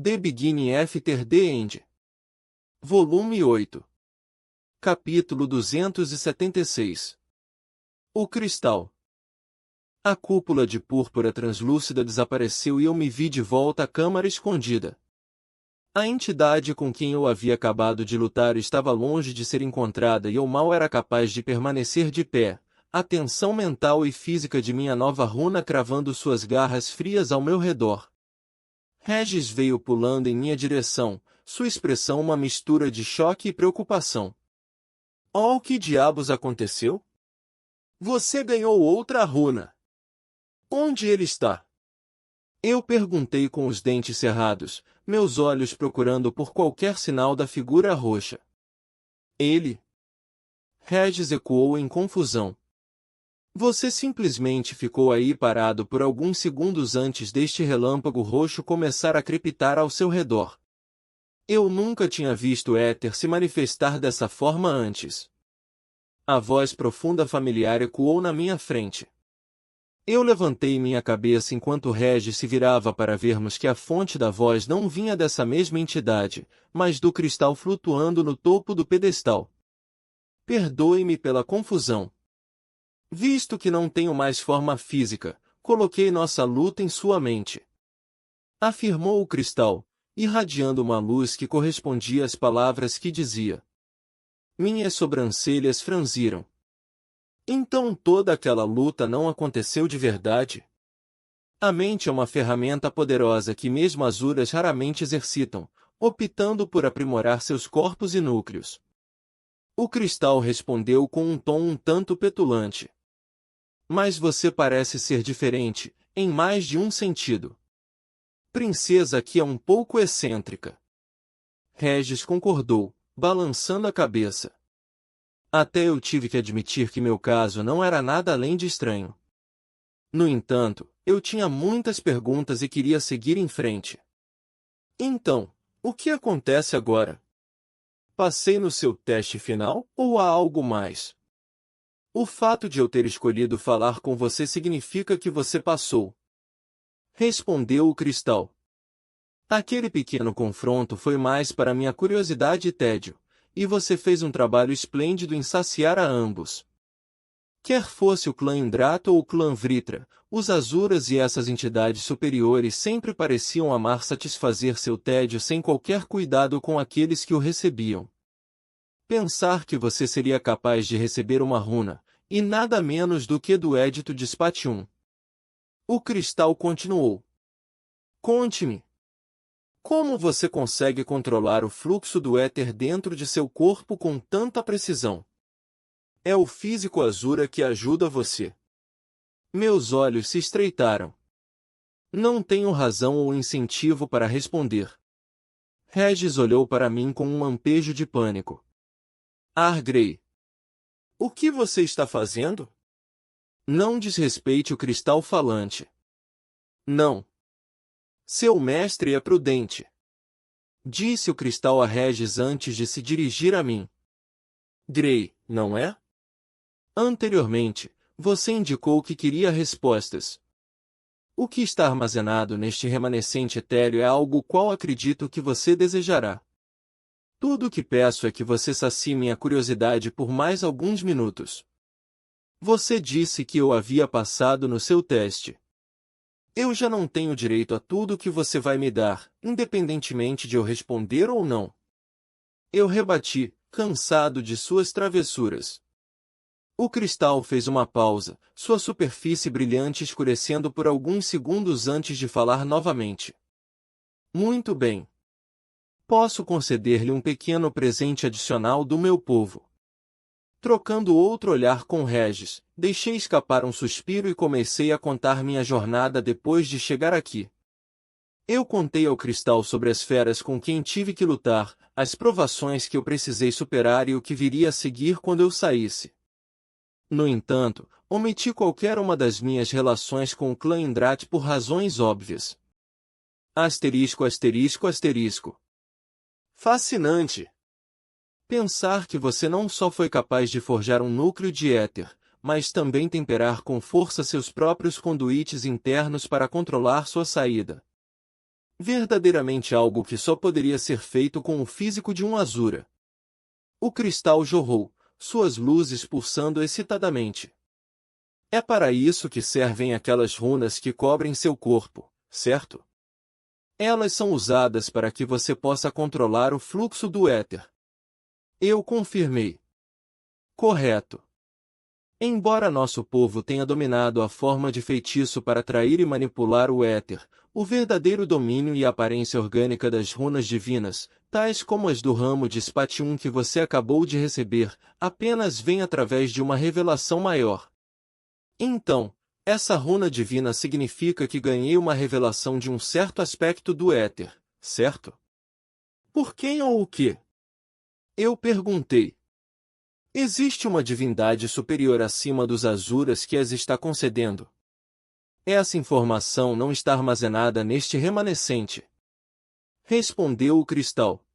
The Beginning After the End. Volume 8. Capítulo 276. O cristal. A cúpula de púrpura translúcida desapareceu e eu me vi de volta à câmara escondida. A entidade com quem eu havia acabado de lutar estava longe de ser encontrada e eu mal era capaz de permanecer de pé, a tensão mental e física de minha nova runa cravando suas garras frias ao meu redor. Regis veio pulando em minha direção, sua expressão uma mistura de choque e preocupação. Oh, o que diabos aconteceu? Você ganhou outra runa. Onde ele está? Eu perguntei com os dentes cerrados, meus olhos procurando por qualquer sinal da figura roxa. Ele? Regis ecoou em confusão. Você simplesmente ficou aí parado por alguns segundos antes deste relâmpago roxo começar a crepitar ao seu redor. Eu nunca tinha visto o éter se manifestar dessa forma antes. A voz profunda familiar ecoou na minha frente. Eu levantei minha cabeça enquanto Regis se virava para vermos que a fonte da voz não vinha dessa mesma entidade, mas do cristal flutuando no topo do pedestal. Perdoe-me pela confusão. Visto que não tenho mais forma física, coloquei nossa luta em sua mente. Afirmou o cristal, irradiando uma luz que correspondia às palavras que dizia. Minhas sobrancelhas franziram. Então toda aquela luta não aconteceu de verdade? A mente é uma ferramenta poderosa que mesmo Asuras raramente exercitam, optando por aprimorar seus corpos e núcleos. O cristal respondeu com um tom um tanto petulante. Mas você parece ser diferente, em mais de um sentido. Princesa aqui é um pouco excêntrica. Regis concordou, balançando a cabeça. Até eu tive que admitir que meu caso não era nada além de estranho. No entanto, eu tinha muitas perguntas e queria seguir em frente. Então, o que acontece agora? Passei no seu teste final, ou há algo mais? O fato de eu ter escolhido falar com você significa que você passou. Respondeu o cristal. Aquele pequeno confronto foi mais para minha curiosidade e tédio, e você fez um trabalho esplêndido em saciar a ambos. Quer fosse o clã Indrato ou o clã Vritra, os Asuras e essas entidades superiores sempre pareciam amar satisfazer seu tédio sem qualquer cuidado com aqueles que o recebiam. Pensar que você seria capaz de receber uma runa, e nada menos do que do Édito de Spatium. O cristal continuou. Conte-me. Como você consegue controlar o fluxo do éter dentro de seu corpo com tanta precisão? É o físico Asura que ajuda você. Meus olhos se estreitaram. Não tenho razão ou incentivo para responder. Regis olhou para mim com um lampejo de pânico. Argrey. O que você está fazendo? Não desrespeite o cristal falante. Não. Seu mestre é prudente. Disse o cristal a Regis antes de se dirigir a mim. Grey, não é? Anteriormente, você indicou que queria respostas. O que está armazenado neste remanescente etéreo é algo qual acredito que você desejará. Tudo o que peço é que você sacie minha curiosidade por mais alguns minutos. Você disse que eu havia passado no seu teste. Eu já não tenho direito a tudo o que você vai me dar, independentemente de eu responder ou não. Eu rebati, cansado de suas travessuras. O cristal fez uma pausa, sua superfície brilhante escurecendo por alguns segundos antes de falar novamente. Muito bem. Posso conceder-lhe um pequeno presente adicional do meu povo. Trocando outro olhar com Regis, deixei escapar um suspiro e comecei a contar minha jornada depois de chegar aqui. Eu contei ao cristal sobre as feras com quem tive que lutar, as provações que eu precisei superar e o que viria a seguir quando eu saísse. No entanto, omiti qualquer uma das minhas relações com o clã Indrat por razões óbvias. Asterisco, asterisco, asterisco. Fascinante! Pensar que você não só foi capaz de forjar um núcleo de éter, mas também temperar com força seus próprios conduítes internos para controlar sua saída. Verdadeiramente algo que só poderia ser feito com o físico de um Asura. O cristal jorrou, suas luzes pulsando excitadamente. É para isso que servem aquelas runas que cobrem seu corpo, certo? Elas são usadas para que você possa controlar o fluxo do éter. Eu confirmei. Correto. Embora nosso povo tenha dominado a forma de feitiço para atrair e manipular o éter, o verdadeiro domínio e aparência orgânica das runas divinas, tais como as do ramo de Spatium que você acabou de receber, apenas vêm através de uma revelação maior. Então, essa runa divina significa que ganhei uma revelação de um certo aspecto do éter, certo? Por quem ou o quê? Eu perguntei. Existe uma divindade superior acima dos Asuras que as está concedendo. Essa informação não está armazenada neste remanescente. Respondeu o cristal.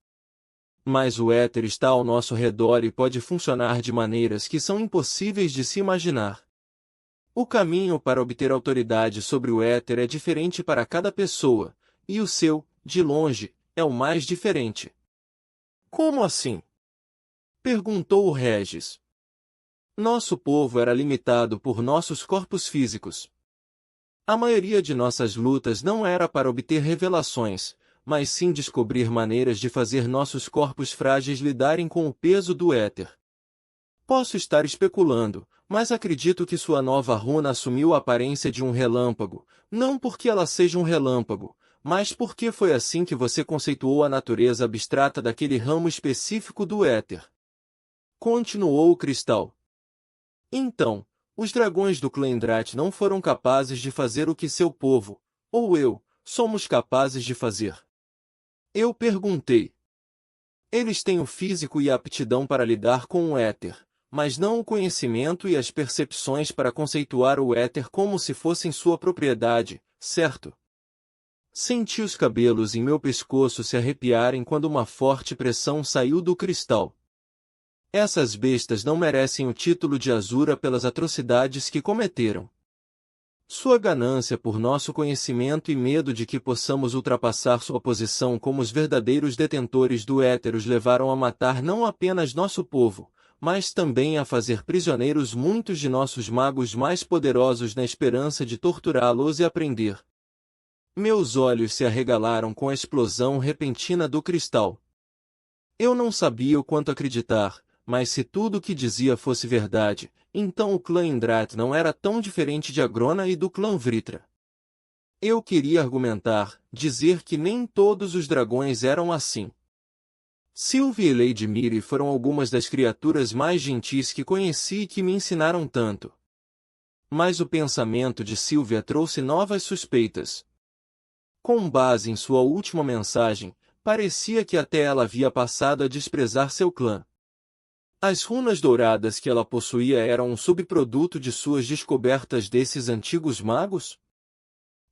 Mas o éter está ao nosso redor e pode funcionar de maneiras que são impossíveis de se imaginar. O caminho para obter autoridade sobre o éter é diferente para cada pessoa, e o seu, de longe, é o mais diferente. Como assim? Perguntou o Regis. Nosso povo era limitado por nossos corpos físicos. A maioria de nossas lutas não era para obter revelações, mas sim descobrir maneiras de fazer nossos corpos frágeis lidarem com o peso do éter. Posso estar especulando, mas acredito que sua nova runa assumiu a aparência de um relâmpago, não porque ela seja um relâmpago, mas porque foi assim que você conceituou a natureza abstrata daquele ramo específico do éter. Continuou o cristal. Então, os dragões do clã Indrat não foram capazes de fazer o que seu povo, ou eu, somos capazes de fazer. Eu perguntei. Eles têm o físico e a aptidão para lidar com o éter, mas não o conhecimento e as percepções para conceituar o éter como se fossem sua propriedade, certo? Senti os cabelos em meu pescoço se arrepiarem quando uma forte pressão saiu do cristal. Essas bestas não merecem o título de Asura pelas atrocidades que cometeram. Sua ganância por nosso conhecimento e medo de que possamos ultrapassar sua posição como os verdadeiros detentores do éter os levaram a matar não apenas nosso povo, mas também a fazer prisioneiros muitos de nossos magos mais poderosos na esperança de torturá-los e aprender. Meus olhos se arregalaram com a explosão repentina do cristal. Eu não sabia o quanto acreditar, mas se tudo o que dizia fosse verdade, então o clã Indrat não era tão diferente de Agrona e do clã Vritra. Eu queria argumentar, dizer que nem todos os dragões eram assim. Sylvie e Lady Miri foram algumas das criaturas mais gentis que conheci e que me ensinaram tanto. Mas o pensamento de Sylvia trouxe novas suspeitas. Com base em sua última mensagem, parecia que até ela havia passado a desprezar seu clã. As runas douradas que ela possuía eram um subproduto de suas descobertas desses antigos magos?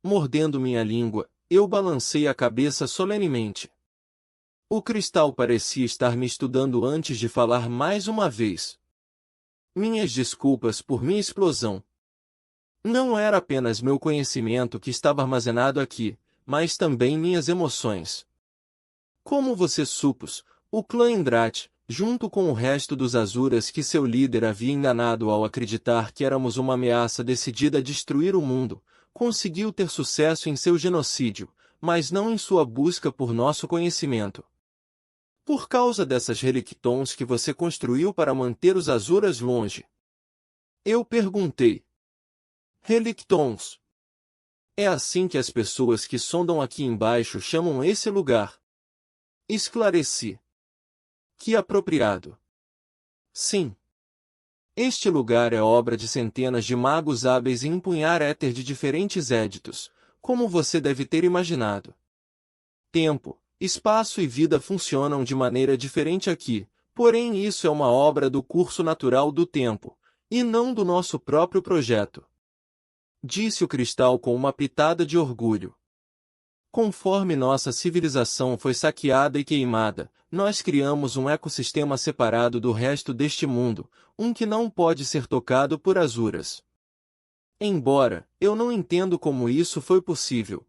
Mordendo minha língua, eu balancei a cabeça solenemente. O cristal parecia estar me estudando antes de falar mais uma vez. Minhas desculpas por minha explosão. Não era apenas meu conhecimento que estava armazenado aqui, mas também minhas emoções. Como você supôs, o clã Indrat, junto com o resto dos Asuras que seu líder havia enganado ao acreditar que éramos uma ameaça decidida a destruir o mundo, conseguiu ter sucesso em seu genocídio, mas não em sua busca por nosso conhecimento. Por causa dessas relictons que você construiu para manter os Asuras longe. Eu perguntei. Relictons. É assim que as pessoas que sondam aqui embaixo chamam esse lugar. Esclareci. Que apropriado. Sim. Este lugar é obra de centenas de magos hábeis em empunhar éter de diferentes éditos, como você deve ter imaginado. Tempo, espaço e vida funcionam de maneira diferente aqui, porém isso é uma obra do curso natural do tempo, e não do nosso próprio projeto. Disse o cristal com uma pitada de orgulho. Conforme nossa civilização foi saqueada e queimada, nós criamos um ecossistema separado do resto deste mundo, um que não pode ser tocado por Asuras. Embora, eu não entendo como isso foi possível.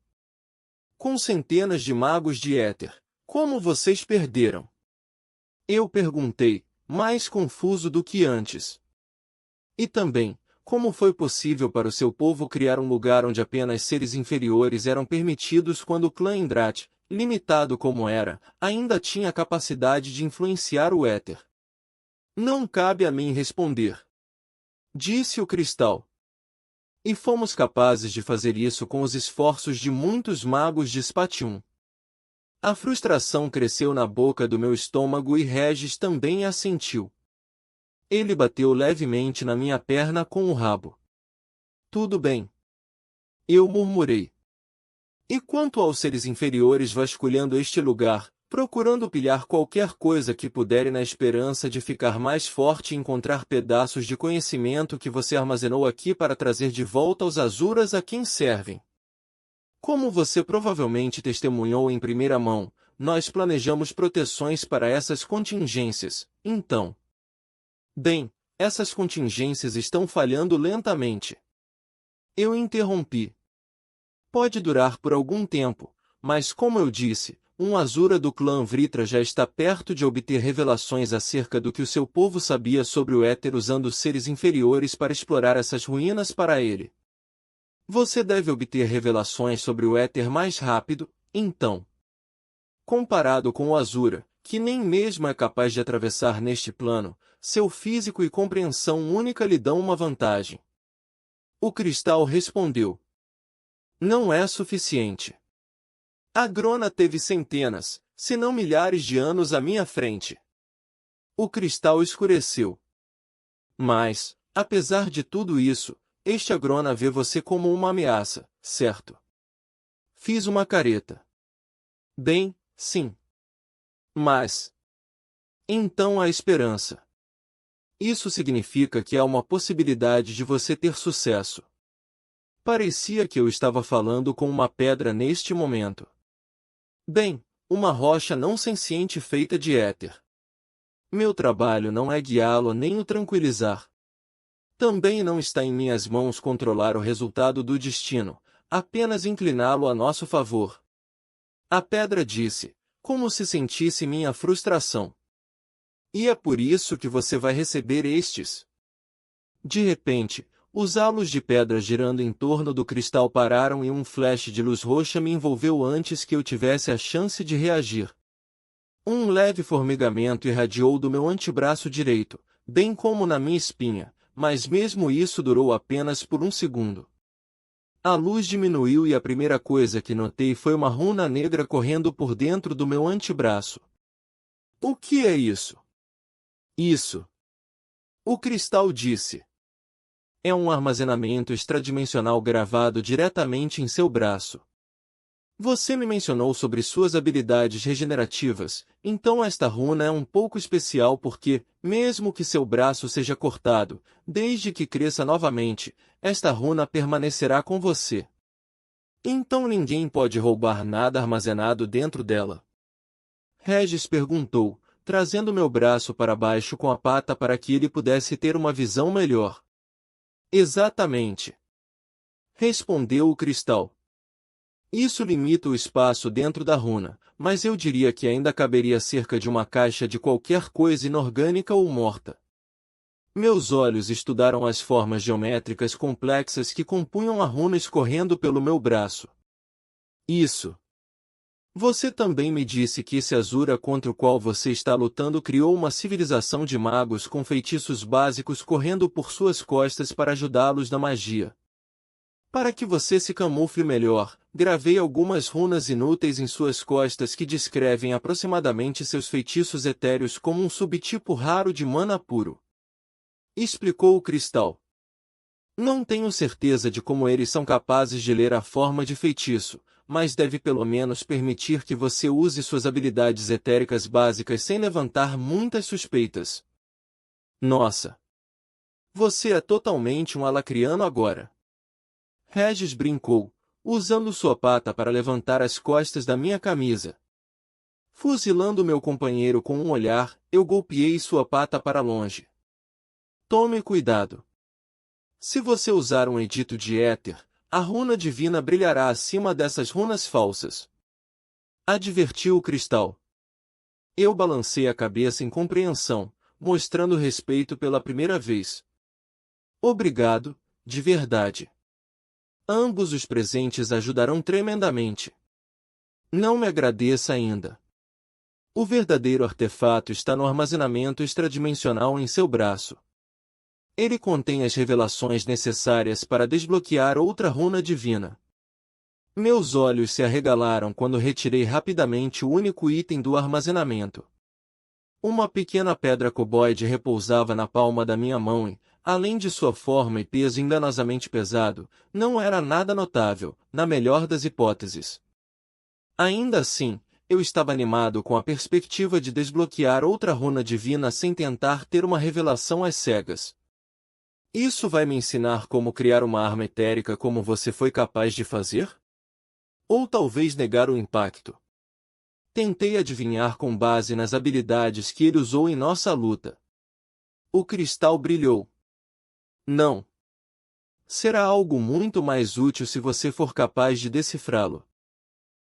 Com centenas de magos de éter, como vocês perderam? Eu perguntei, mais confuso do que antes. E também, como foi possível para o seu povo criar um lugar onde apenas seres inferiores eram permitidos quando o clã Indrat, limitado como era, ainda tinha a capacidade de influenciar o éter? Não cabe a mim responder, disse o cristal. E fomos capazes de fazer isso com os esforços de muitos magos de Spatium. A frustração cresceu na boca do meu estômago e Regis também a sentiu. Ele bateu levemente na minha perna com o rabo. Tudo bem. Eu murmurei. E quanto aos seres inferiores vasculhando este lugar, procurando pilhar qualquer coisa que puderem na esperança de ficar mais forte e encontrar pedaços de conhecimento que você armazenou aqui para trazer de volta aos Azuras a quem servem. Como você provavelmente testemunhou em primeira mão, nós planejamos proteções para essas contingências, então. Bem, essas contingências estão falhando lentamente. Eu interrompi. Pode durar por algum tempo, mas como eu disse, um Azura do clã Vritra já está perto de obter revelações acerca do que o seu povo sabia sobre o éter usando seres inferiores para explorar essas ruínas para ele. Você deve obter revelações sobre o éter mais rápido, então. Comparado com o Azura, que nem mesmo é capaz de atravessar neste plano, seu físico e compreensão única lhe dão uma vantagem. O cristal respondeu. Não é suficiente. A Grona teve centenas, se não milhares de anos à minha frente. O cristal escureceu. Mas, apesar de tudo isso, este Agrona vê você como uma ameaça, certo? Fiz uma careta. Bem, sim. Mas... então há esperança. Isso significa que há uma possibilidade de você ter sucesso. Parecia que eu estava falando com uma pedra neste momento. Bem, uma rocha não senciente feita de éter. Meu trabalho não é guiá-lo nem o tranquilizar. Também não está em minhas mãos controlar o resultado do destino, apenas incliná-lo a nosso favor. A pedra disse, como se sentisse minha frustração. E é por isso que você vai receber estes. De repente, os halos de pedra girando em torno do cristal pararam e um flash de luz roxa me envolveu antes que eu tivesse a chance de reagir. Um leve formigamento irradiou do meu antebraço direito, bem como na minha espinha, mas mesmo isso durou apenas por um segundo. A luz diminuiu e a primeira coisa que notei foi uma runa negra correndo por dentro do meu antebraço. O que é isso? Isso. O cristal disse. É um armazenamento extradimensional gravado diretamente em seu braço. Você me mencionou sobre suas habilidades regenerativas, então esta runa é um pouco especial porque, mesmo que seu braço seja cortado, desde que cresça novamente, esta runa permanecerá com você. Então ninguém pode roubar nada armazenado dentro dela. Regis perguntou, trazendo meu braço para baixo com a pata para que ele pudesse ter uma visão melhor. Exatamente. Respondeu o cristal. Isso limita o espaço dentro da runa, mas eu diria que ainda caberia cerca de uma caixa de qualquer coisa inorgânica ou morta. Meus olhos estudaram as formas geométricas complexas que compunham a runa escorrendo pelo meu braço. Isso. Você também me disse que esse Azura contra o qual você está lutando criou uma civilização de magos com feitiços básicos correndo por suas costas para ajudá-los na magia. Para que você se camufle melhor, gravei algumas runas inúteis em suas costas que descrevem aproximadamente seus feitiços etéreos como um subtipo raro de mana puro. Explicou o cristal. Não tenho certeza de como eles são capazes de ler a forma de feitiço, mas deve pelo menos permitir que você use suas habilidades etéricas básicas sem levantar muitas suspeitas. Nossa! Você é totalmente um alacriano agora. Regis brincou, usando sua pata para levantar as costas da minha camisa. Fuzilando meu companheiro com um olhar, eu golpeei sua pata para longe. Tome cuidado. Se você usar um edito de éter, A runa divina brilhará acima dessas runas falsas. Advertiu o cristal. Eu balancei a cabeça em compreensão, mostrando respeito pela primeira vez. Obrigado, de verdade. Ambos os presentes ajudarão tremendamente. Não me agradeça ainda. O verdadeiro artefato está no armazenamento extradimensional em seu braço. Ele contém as revelações necessárias para desbloquear outra runa divina. Meus olhos se arregalaram quando retirei rapidamente o único item do armazenamento. Uma pequena pedra coboide repousava na palma da minha mão e, além de sua forma e peso enganosamente pesado, não era nada notável, na melhor das hipóteses. Ainda assim, eu estava animado com a perspectiva de desbloquear outra runa divina sem tentar ter uma revelação às cegas. Isso vai me ensinar como criar uma arma etérica como você foi capaz de fazer? Ou talvez negar o impacto? Tentei adivinhar com base nas habilidades que ele usou em nossa luta. O cristal brilhou. Não. Será algo muito mais útil se você for capaz de decifrá-lo.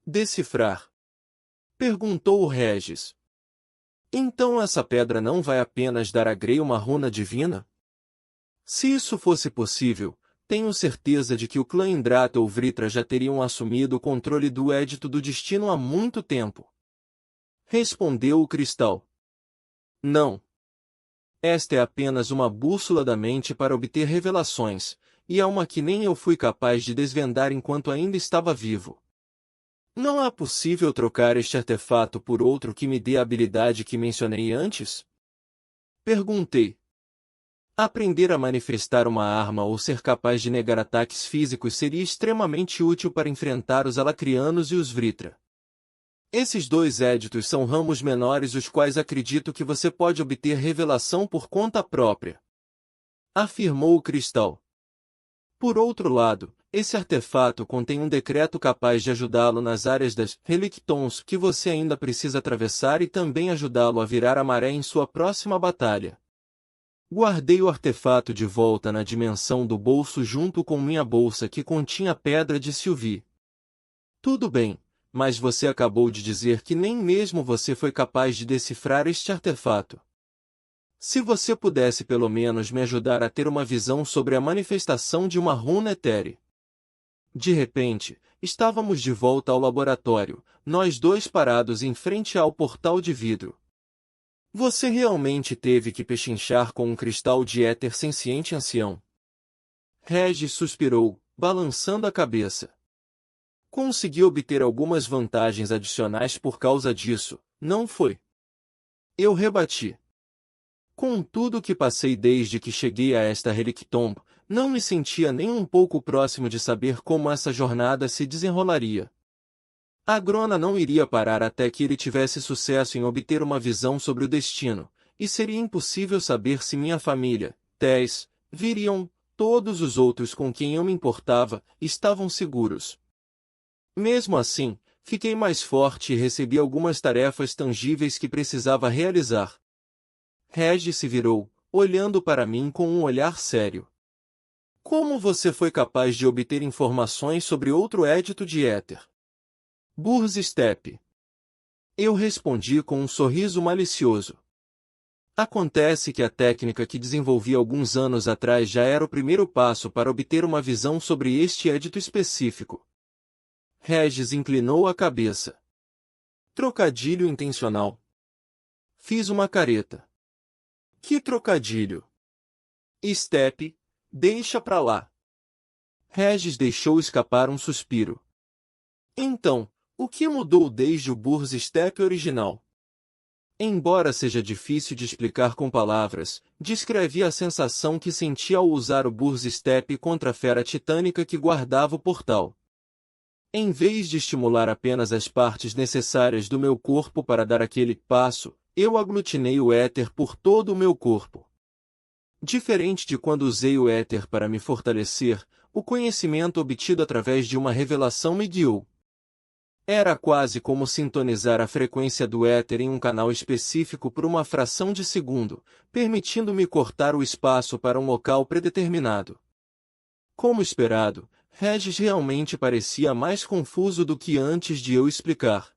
Decifrar? Perguntou o Regis. Então essa pedra não vai apenas dar a Grey uma runa divina? Se isso fosse possível, tenho certeza de que o clã Indrata ou Vritra já teriam assumido o controle do Édito do Destino há muito tempo. Respondeu o cristal. Não. Esta é apenas uma bússola da mente para obter revelações, e é uma que nem eu fui capaz de desvendar enquanto ainda estava vivo. Não é possível trocar este artefato por outro que me dê a habilidade que mencionei antes? Perguntei. Aprender a manifestar uma arma ou ser capaz de negar ataques físicos seria extremamente útil para enfrentar os Alacrianos e os Vritra. Esses dois éditos são ramos menores os quais acredito que você pode obter revelação por conta própria. Afirmou o cristal. Por outro lado, esse artefato contém um decreto capaz de ajudá-lo nas áreas das Relictons que você ainda precisa atravessar e também ajudá-lo a virar a maré em sua próxima batalha. Guardei o artefato de volta na dimensão do bolso junto com minha bolsa que continha a pedra de Sylvie. Tudo bem, mas você acabou de dizer que nem mesmo você foi capaz de decifrar este artefato. Se você pudesse pelo menos me ajudar a ter uma visão sobre a manifestação de uma runa etérea. De repente, estávamos de volta ao laboratório, nós dois parados em frente ao portal de vidro. Você realmente teve que pechinchar com um cristal de éter senciente ancião. Regis suspirou, balançando a cabeça. Consegui obter algumas vantagens adicionais por causa disso, não foi? Eu rebati. Com tudo que passei desde que cheguei a esta Relictomb, não me sentia nem um pouco próximo de saber como essa jornada se desenrolaria. A Grona não iria parar até que ele tivesse sucesso em obter uma visão sobre o destino, e seria impossível saber se minha família, Tess, Virion, todos os outros com quem eu me importava, estavam seguros. Mesmo assim, fiquei mais forte e recebi algumas tarefas tangíveis que precisava realizar. Regis se virou, olhando para mim com um olhar sério. Como você foi capaz de obter informações sobre outro édito de éter? Burzstep. Eu respondi com um sorriso malicioso. Acontece que a técnica que desenvolvi alguns anos atrás já era o primeiro passo para obter uma visão sobre este édito específico. Regis inclinou a cabeça. Trocadilho intencional. Fiz uma careta. Que trocadilho? Step, deixa pra lá. Regis deixou escapar um suspiro. Então, o que mudou desde o Burzstep original? Embora seja difícil de explicar com palavras, descrevi a sensação que senti ao usar o Burzstep contra a fera titânica que guardava o portal. Em vez de estimular apenas as partes necessárias do meu corpo para dar aquele passo, eu aglutinei o éter por todo o meu corpo. Diferente de quando usei o éter para me fortalecer, o conhecimento obtido através de uma revelação me guiou. Era quase como sintonizar a frequência do éter em um canal específico por uma fração de segundo, permitindo-me cortar o espaço para um local predeterminado. Como esperado, Regis realmente parecia mais confuso do que antes de eu explicar.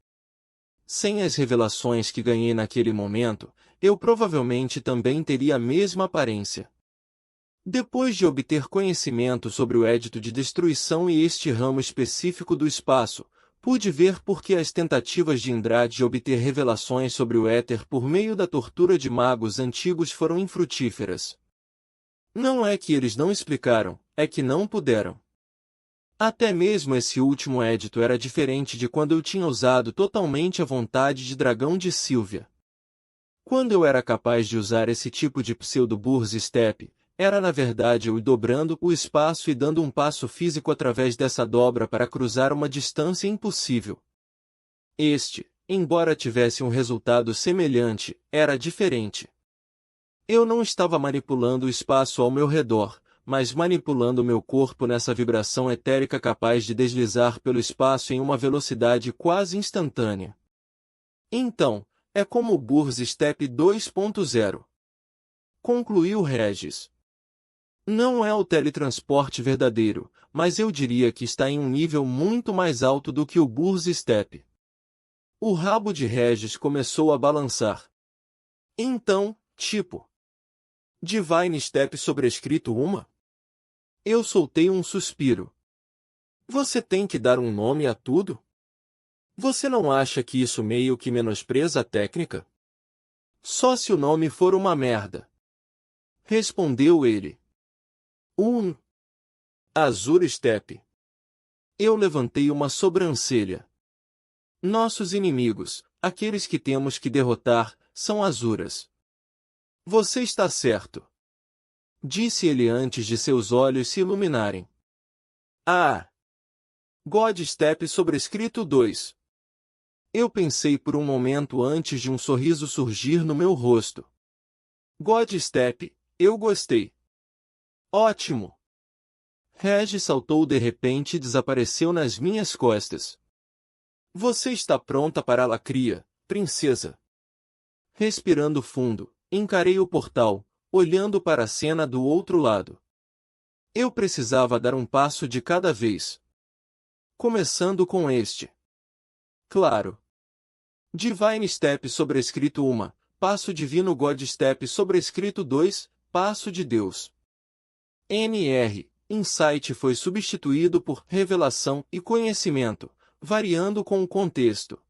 Sem as revelações que ganhei naquele momento, eu provavelmente também teria a mesma aparência. Depois de obter conhecimento sobre o Edito de Destruição e este ramo específico do espaço, pude ver por que as tentativas de Indrad de obter revelações sobre o éter por meio da tortura de magos antigos foram infrutíferas. Não é que eles não explicaram, é que não puderam. Até mesmo esse último édito era diferente de quando eu tinha usado totalmente a vontade de dragão de Sylvia. Quando eu era capaz de usar esse tipo de pseudo-Burz-Step, era na verdade eu dobrando o espaço e dando um passo físico através dessa dobra para cruzar uma distância impossível. Este, embora tivesse um resultado semelhante, era diferente. Eu não estava manipulando o espaço ao meu redor, mas manipulando meu corpo nessa vibração etérica capaz de deslizar pelo espaço em uma velocidade quase instantânea. Então, é como o Burz-Step 2.0. Concluiu Regis. Não é o teletransporte verdadeiro, mas eu diria que está em um nível muito mais alto do que o Burz-Step. O rabo de Regis começou a balançar. Então, tipo, Divine Step sobrescrito uma? Eu soltei um suspiro. Você tem que dar um nome a tudo? Você não acha que isso meio que menospreza a técnica? Só se o nome for uma merda. Respondeu ele. Azure Step. Eu levantei uma sobrancelha. Nossos inimigos, aqueles que temos que derrotar, são Azuras. Você está certo. Disse ele antes de seus olhos se iluminarem. Ah! God Step sobrescrito 2. Eu pensei por um momento antes de um sorriso surgir no meu rosto. God Step, eu gostei. Ótimo! Regis saltou de repente e desapareceu nas minhas costas. Você está pronta para a lacria, princesa? Respirando fundo, encarei o portal, olhando para a cena do outro lado. Eu precisava dar um passo de cada vez. Começando com este. Claro. Divine Step sobrescrito 1, passo divino God Step sobrescrito 2, passo de Deus. NR, Insight foi substituído por revelação e conhecimento, variando com o contexto.